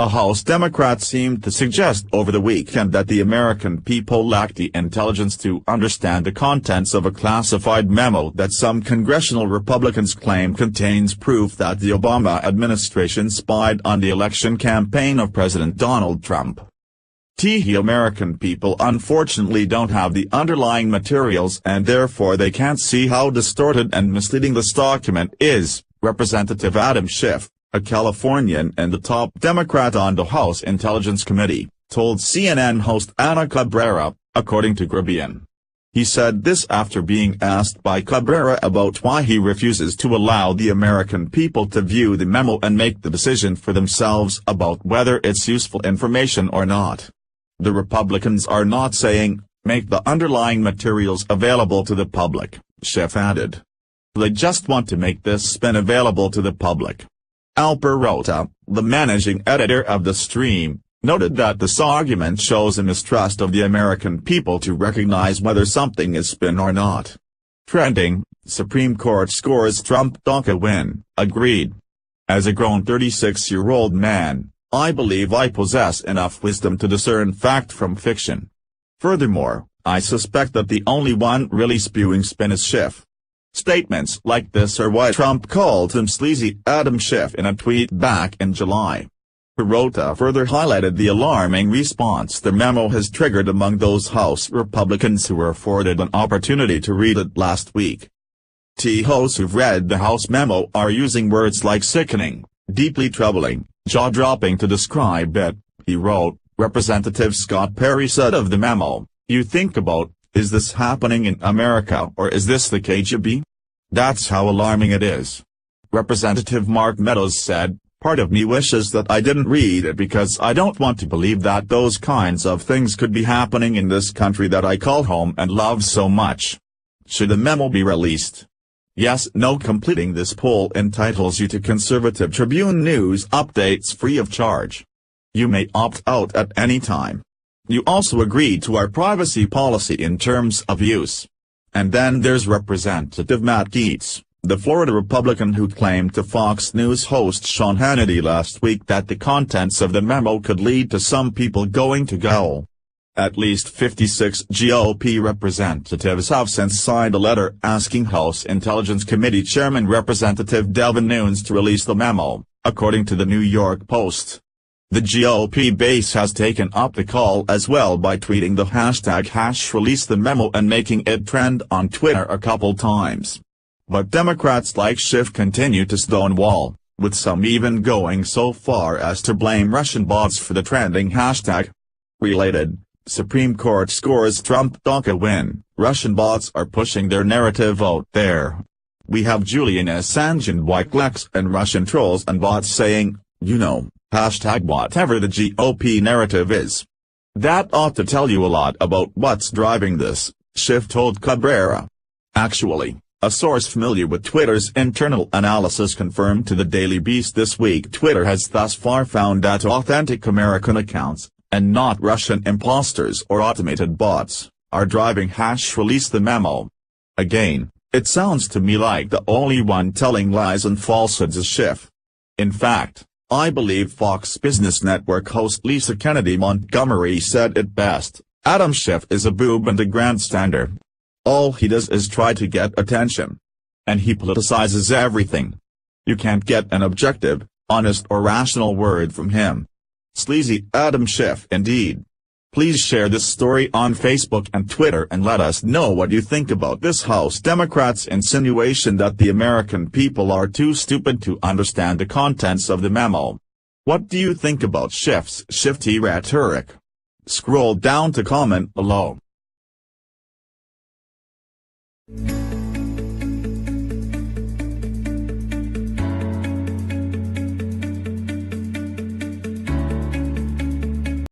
A House Democrat seemed to suggest over the weekend that the American people lacked the intelligence to understand the contents of a classified memo that some congressional Republicans claim contains proof that the Obama administration spied on the election campaign of President Donald Trump. The American people unfortunately don't have the underlying materials and therefore they can't see how distorted and misleading this document is, Representative Adam Schiff, a Californian and the top Democrat on the House Intelligence Committee, told CNN host Ana Cabrera, according to Gribien. He said this after being asked by Cabrera about why he refuses to allow the American people to view the memo and make the decision for themselves about whether it's useful information or not. The Republicans are not saying, make the underlying materials available to the public, Schiff added. They just want to make this spin available to the public. Al Perrotta, the managing editor of The Stream, noted that this argument shows a mistrust of the American people to recognize whether something is spin or not. Trending, Supreme Court scores Trump DACA win, agreed. As a grown 36-year-old man, I believe I possess enough wisdom to discern fact from fiction. Furthermore, I suspect that the only one really spewing spin is Schiff. Statements like this are why Trump called him sleazy, Adam Schiff in a tweet back in July. Perrotta further highlighted the alarming response the memo has triggered among those House Republicans who were afforded an opportunity to read it last week. The hosts who've read the House memo are using words like sickening, deeply troubling, jaw-dropping to describe it, he wrote. Representative Scott Perry said of the memo, "You think about, is this happening in America or is this the KGB? That's how alarming it is." Representative Mark Meadows said, "Part of me wishes that I didn't read it because I don't want to believe that those kinds of things could be happening in this country that I call home and love so much. Should the memo be released? Yes, no." Completing this poll entitles you to Conservative Tribune News updates free of charge. You may opt out at any time. You also agreed to our privacy policy in terms of use. And then there's Representative Matt Gaetz, the Florida Republican who claimed to Fox News host Sean Hannity last week that the contents of the memo could lead to some people going to jail. At least 56 GOP representatives have since signed a letter asking House Intelligence Committee Chairman Representative Devin Nunes to release the memo, according to the New York Post. The GOP base has taken up the call as well by tweeting the hashtag #releasethememo and making it trend on Twitter a couple times. But Democrats like Schiff continue to stonewall, with some even going so far as to blame Russian bots for the trending hashtag. Related, Supreme Court scores Trump DACA win, Russian bots are pushing their narrative out there. We have Julian Assange and Wikileaks and Russian trolls and bots saying, you know, hashtag whatever the GOP narrative is. That ought to tell you a lot about what's driving this, Schiff told Cabrera. Actually, a source familiar with Twitter's internal analysis confirmed to the Daily Beast this week Twitter has thus far found that authentic American accounts, and not Russian imposters or automated bots, are driving #releasethememo. Again, it sounds to me like the only one telling lies and falsehoods is Schiff. In fact, I believe Fox Business Network host Lisa Kennedy Montgomery said it best, Adam Schiff is a boob and a grandstander. All he does is try to get attention. And he politicizes everything. You can't get an objective, honest or rational word from him. Sleazy Adam Schiff indeed. Please share this story on Facebook and Twitter and let us know what you think about this House Democrats' insinuation that the American people are too stupid to understand the contents of the memo. What do you think about Schiff's shifty rhetoric? Scroll down to comment below.